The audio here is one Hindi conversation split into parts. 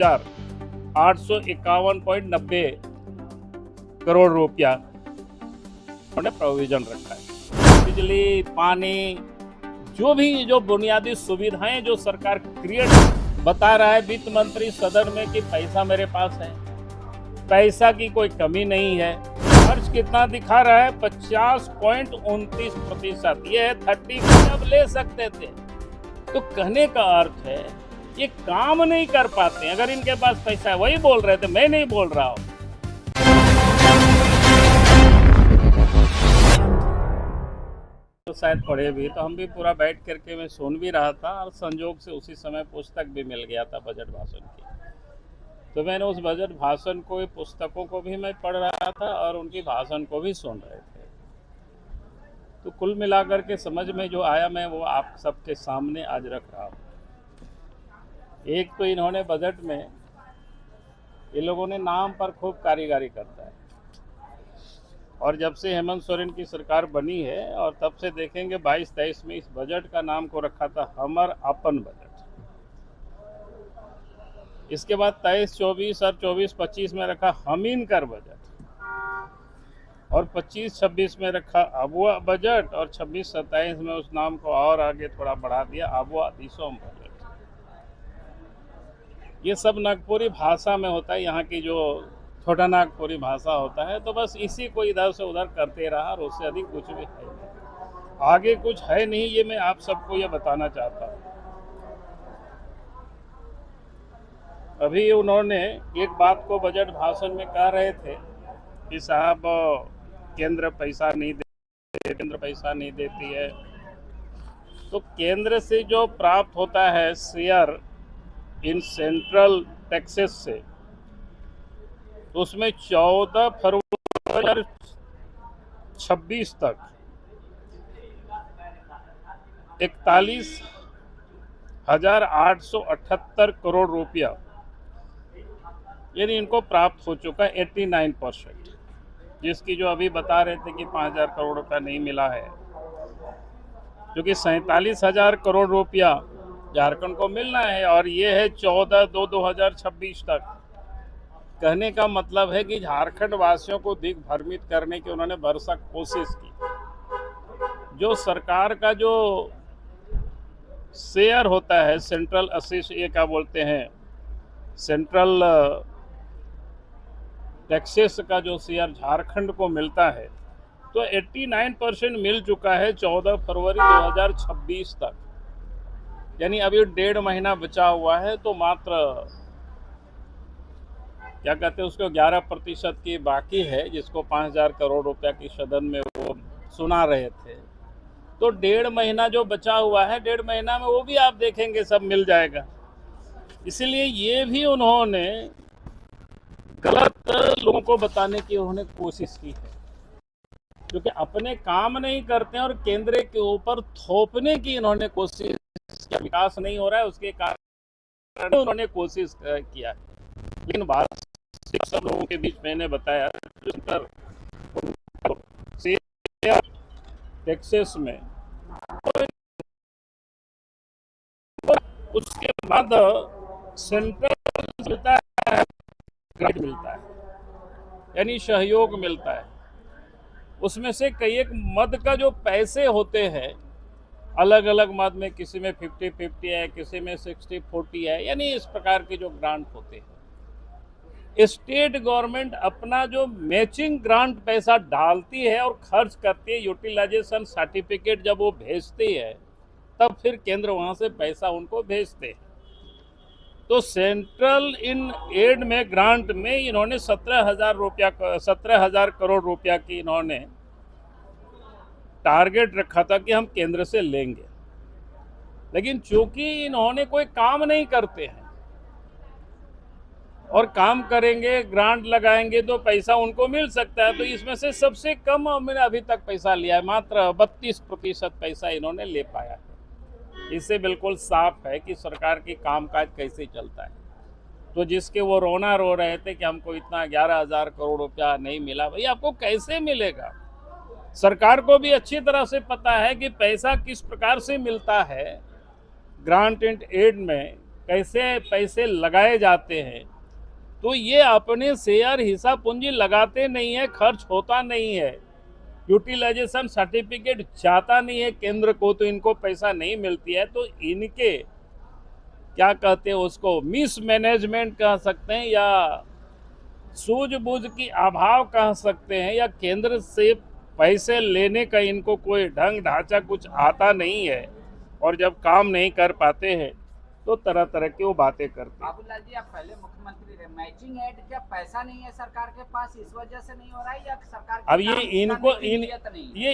851.90 करोड़ रुपया उन्होंने प्रोविजन रखा है। बिजली, पानी, जो बुनियादी सुविधाएं जो सरकार क्रिएट बता रहा है वित्त मंत्री सदन में कि पैसा मेरे पास है, पैसा की कोई कमी नहीं है। खर्च कितना दिखा रहा है? 50.29%। ये है 30 अब ले सकते थे। तो कहने का अर्थ है ये काम नहीं कर पाते। अगर इनके पास पैसा है, वही बोल रहे थे, मैं नहीं बोल रहा हूं। तो शायद पढ़े भी, तो हम भी पूरा बैठ करके मैं सुन भी रहा था और संजोग से उसी समय पुस्तक भी मिल गया था बजट भाषण की। तो मैंने उस बजट भाषण को, पुस्तकों को भी मैं पढ़ रहा था और उनकी भाषण को भी सुन रहे थे। तो कुल मिलाकर के समझ में जो आया मैं वो आप सबके सामने आज रख रहा हूँ। एक तो इन्होंने बजट में, ये लोगों ने नाम पर खूब कारीगरी करता है और जब से हेमंत सोरेन की सरकार बनी है और तब से देखेंगे 22-23 में इस बजट का नाम को रखा था हमर अपन बजट। इसके बाद 23-24 और 24-25 में रखा हमीन कर बजट और 25-26 में रखा अबुआ बजट और 26-27 में उस नाम को और आगे थोड़ा बढ़ा दिया अबुआ दिसोम बजट। ये सब नागपुरी भाषा में होता है, यहाँ की जो छोटा नागपुरी भाषा होता है। तो बस इसी को इधर से उधर करते रहा और उससे अधिक कुछ भी है नहीं, आगे कुछ है नहीं। ये मैं आप सबको ये बताना चाहता हूँ। अभी उन्होंने एक बात को बजट भाषण में कह रहे थे कि साहब केंद्र पैसा नहीं देती, केंद्र पैसा नहीं देती है। तो केंद्र से जो प्राप्त होता है शेयर इन सेंट्रल टैक्सेस से, तो उसमें 14 फरवरी 2026 तक 41,878 करोड़ रुपया यानी इनको प्राप्त हो चुका है 89%, जिसकी जो अभी बता रहे थे कि 5,000 करोड़ रुपया नहीं मिला है, क्योंकि 47,000 करोड़ रुपया झारखंड को मिलना है और ये है 14/2/2026 तक। कहने का मतलब है कि झारखंड वासियों को दिग्भ्रमित करने की उन्होंने भरसक कोशिश की। जो सरकार का जो शेयर होता है सेंट्रल असिस्ट, ये क्या बोलते हैं, सेंट्रल टैक्सेस का जो शेयर झारखंड को मिलता है, तो 89% मिल चुका है 14 फरवरी 2026 तक। यानी अभी 1.5 महीना बचा हुआ है। तो मात्र क्या कहते हैं उसको 11% की बाकी है, जिसको 5,000 करोड़ रुपया की सदन में वो सुना रहे थे। तो 1.5 महीना जो बचा हुआ है, 1.5 महीना में वो भी आप देखेंगे सब मिल जाएगा। इसलिए ये भी उन्होंने गलत लोगों को बताने की उन्होंने कोशिश की है, क्योंकि अपने काम नहीं करते हैं और केंद्र के ऊपर थोपने की इन्होंने कोशिश, विकास नहीं हो रहा है उसके कारण उन्होंने कोशिश किया है। लेकिन बात सब लोगों के बीच मैंने बताया टैक्सेस में, उसके बाद सेंट्रल मिलता है, ग्रांट मिलता है, यानी सहयोग मिलता है। उसमें से कई एक मद का जो पैसे होते हैं अलग अलग मद में, किसी में 50-50 है, किसी में 60-40 है, यानी इस प्रकार के जो ग्रांट होते हैं, स्टेट गवर्नमेंट अपना जो मैचिंग ग्रांट पैसा डालती है और खर्च करती है। यूटिलाइजेशन सर्टिफिकेट जब वो भेजती है तब फिर केंद्र वहां से पैसा उनको भेजते हैं। तो सेंट्रल इन एड में, ग्रांट में इन्होंने 17,000 करोड़ रुपया की इन्होंने टारगेट रखा था कि हम केंद्र से लेंगे। लेकिन चूंकि इन्होंने कोई काम नहीं करते हैं और काम करेंगे, ग्रांट लगाएंगे तो पैसा उनको मिल सकता है, तो इसमें से सबसे कम मैंने अभी तक पैसा लिया है, मात्र 32% पैसा इन्होंने ले पाया है। इससे बिल्कुल साफ है कि सरकार की कामकाज कैसे चलता है। तो जिसके वो रोना रो रहे थे कि हमको इतना 11,000 करोड़ रुपया नहीं मिला, भाई आपको कैसे मिलेगा? सरकार को भी अच्छी तरह से पता है कि पैसा किस प्रकार से मिलता है ग्रांट एंड एड में, कैसे पैसे लगाए जाते हैं, तो ये अपने शेयर हिस्सा पूंजी लगाते नहीं है, खर्च होता नहीं है, यूटिलाइजेशन सर्टिफिकेट जाता नहीं है केंद्र को, तो इनको पैसा नहीं मिलती है। तो इनके क्या कहते हैं उसको, मिसमैनेजमेंट कह सकते हैं या सूझबूझ की अभाव कह सकते हैं, या केंद्र से पैसे लेने का इनको कोई ढंग ढांचा कुछ आता नहीं है, और जब काम नहीं कर पाते हैं तो तरह तरह की वो बातें करते हैं। बाबूलाल जी, आप पहले मुख्यमंत्री रहे, मैचिंग एड क्या पैसा नहीं है सरकार के पास, इस वजह से नहीं हो रहा है, या सरकार अब ये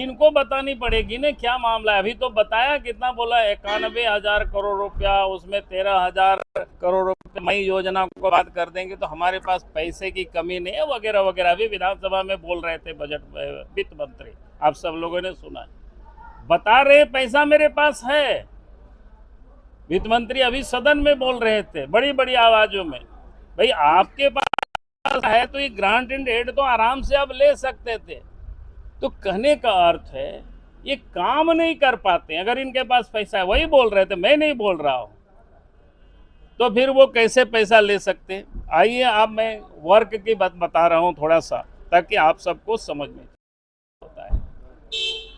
इनको बतानी पड़ेगी ना क्या मामला है। अभी तो बताया कितना बोला, 91,000 करोड़ रुपया, उसमें 13,000 करोड़ रुपया मई योजना को बात कर देंगे तो हमारे पास पैसे की कमी नहीं है वगैरह वगैरह। अभी विधानसभा में बोल रहे थे बजट वित्त मंत्री, आप सब लोगों ने सुना, बता रहे पैसा मेरे पास है। वित्त मंत्री अभी सदन में बोल रहे थे बड़ी बड़ी आवाजों में, भाई आपके पास है तो ये ग्रांट एंड एड तो आराम से आप ले सकते थे। तो कहने का अर्थ है ये काम नहीं कर पाते। अगर इनके पास पैसा है, वही बोल रहे थे, मैं नहीं बोल रहा हूं, तो फिर वो कैसे पैसा ले सकते। आइए अब मैं वर्क की बात बता रहा हूं थोड़ा सा, ताकि आप सबको समझ में होता है।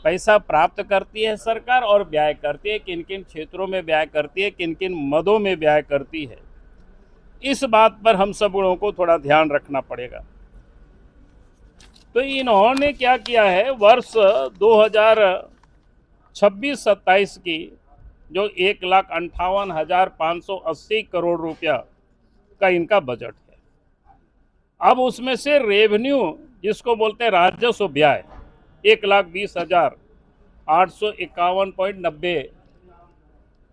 पैसा प्राप्त करती है सरकार और व्यय करती है, किन किन क्षेत्रों में व्यय करती है, किन किन मदों में व्यय करती है, इस बात पर हम सब लोगों को थोड़ा ध्यान रखना पड़ेगा। तो इन्होंने क्या किया है, वर्ष 2026-27 की जो 1,58,580 करोड़ रुपया का इनका बजट है, अब उसमें से रेवेन्यू जिसको बोलते हैं राजस्व व्यय 1,20,851.90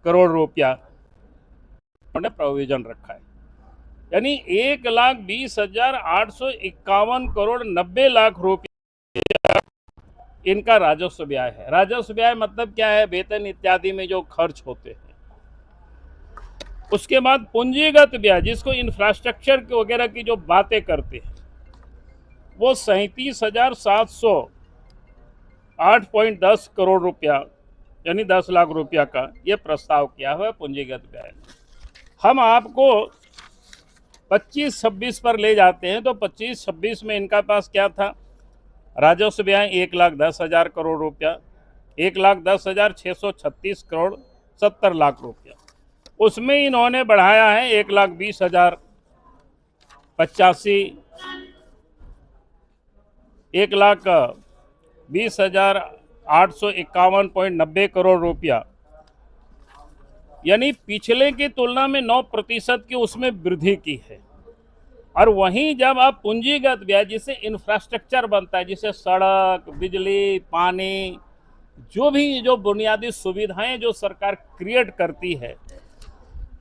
करोड़ रुपया उन्होंने प्रोविजन रखा है। यानी 1,20,851 करोड़ 90 लाख रुपया इनका राजस्व व्यय है। राजस्व व्यय मतलब क्या है, वेतन इत्यादि में जो खर्च होते हैं। उसके बाद पूंजीगत व्यय जिसको इंफ्रास्ट्रक्चर वगैरह की जो बातें करते हैं, वो 37,708.10 करोड़ रुपया यानी 10 लाख रुपया का ये प्रस्ताव किया हुआ है पूंजीगत व्यय। हम आपको 25-26 पर ले जाते हैं, तो 25-26 में इनका पास क्या था, राजस्व व्यय 1,10,000 करोड़ रुपया, 1,10,636 करोड़ 70 लाख रुपया। उसमें इन्होंने बढ़ाया है 1,20,085 1,20,851.90 करोड़ रुपया, यानी पिछले की तुलना में 9% की उसमें वृद्धि की है। और वहीं जब आप पूंजीगत व्यय जिसे इंफ्रास्ट्रक्चर बनता है, जिसे सड़क, बिजली, पानी, जो बुनियादी सुविधाएं जो सरकार क्रिएट करती है,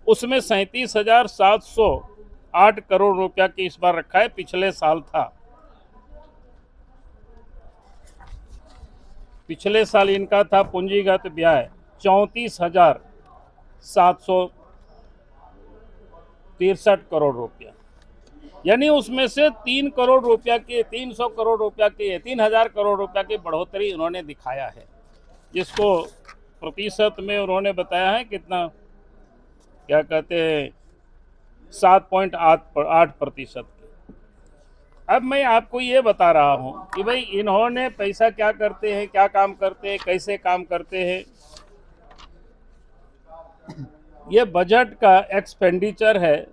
उसमें 37,708 करोड़ रुपया की इस बार रखा है। पिछले साल था, पिछले साल इनका था पूंजीगत व्यय 34,763 करोड़ रुपया, यानी उसमें से 3 करोड़ रुपया की 300 करोड़ रुपया की 3,000 करोड़ रुपया की बढ़ोतरी उन्होंने दिखाया है, जिसको प्रतिशत में उन्होंने बताया है कितना, क्या कहते हैं 7.8%। अब मैं आपको ये बता रहा हूं कि भाई इन्होंने पैसा क्या करते हैं, क्या काम करते हैं, कैसे काम करते हैं। ये बजट का एक्सपेंडिचर है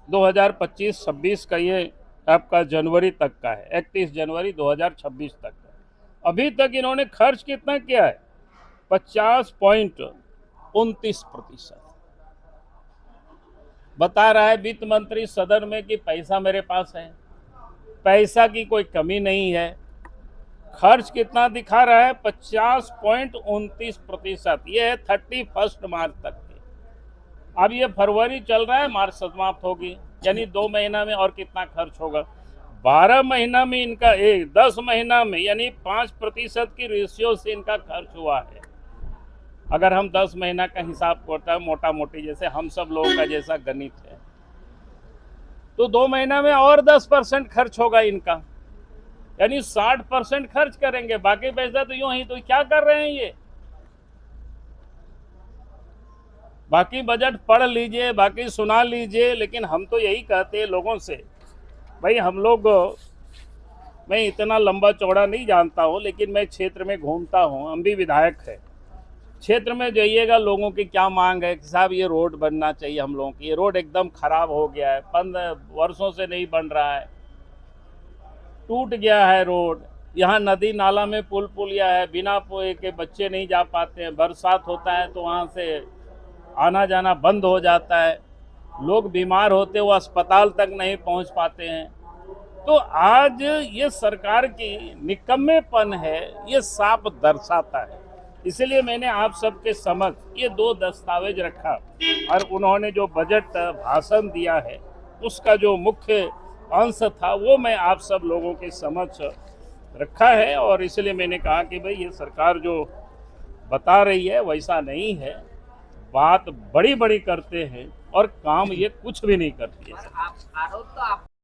2025-26 का, ये आपका जनवरी तक का है, 31 जनवरी 2026 तक का। अभी तक इन्होंने खर्च कितना किया है, 50.29%। बता रहा है वित्त मंत्री सदन में कि पैसा मेरे पास है, पैसा की कोई कमी नहीं है। खर्च कितना दिखा रहा है, 50.29%। ये है 31 मार्च तक के। अब ये फरवरी चल रहा है, मार्च समाप्त होगी, यानी 2 महीना में और कितना खर्च होगा। 12 महीना में इनका 10 महीना में यानी 5% की रेशियो से इनका खर्च हुआ है। अगर हम 10 महीना का हिसाब करते हैं मोटा मोटी, जैसे हम सब लोगों का जैसा गणित है, तो 2 महीना में और 10% खर्च होगा इनका, यानी 60% खर्च करेंगे। बाकी पैसा तो यूं ही, तो क्या कर रहे हैं ये। बाकी बजट पढ़ लीजिए, बाकी सुना लीजिए, लेकिन हम तो यही कहते हैं लोगों से, भाई हम लोग, मैं इतना लंबा चौड़ा नहीं जानता हूँ, लेकिन मैं क्षेत्र में घूमता हूँ, हम भी विधायक हैं। क्षेत्र में जाइएगा, लोगों की क्या मांग है कि साहब ये रोड बनना चाहिए हम लोगों की, ये रोड एकदम खराब हो गया है, 15 वर्षों से नहीं बन रहा है, टूट गया है रोड, यहाँ नदी नाला में पुल पुलिया है, बिना पुल के बच्चे नहीं जा पाते हैं, बरसात होता है तो वहाँ से आना जाना बंद हो जाता है, लोग बीमार होते वो अस्पताल तक नहीं पहुँच पाते हैं। तो आज ये सरकार की निकम्मेपन है, ये साफ दर्शाता है। इसलिए मैंने आप सबके समक्ष ये 2 दस्तावेज रखा और उन्होंने जो बजट भाषण दिया है उसका जो मुख्य अंश था वो मैं आप सब लोगों के समक्ष रखा है। और इसलिए मैंने कहा कि भाई ये सरकार जो बता रही है वैसा नहीं है, बात बड़ी बड़ी करते हैं और काम ये कुछ भी नहीं करती है। पर आप आरोप तो आप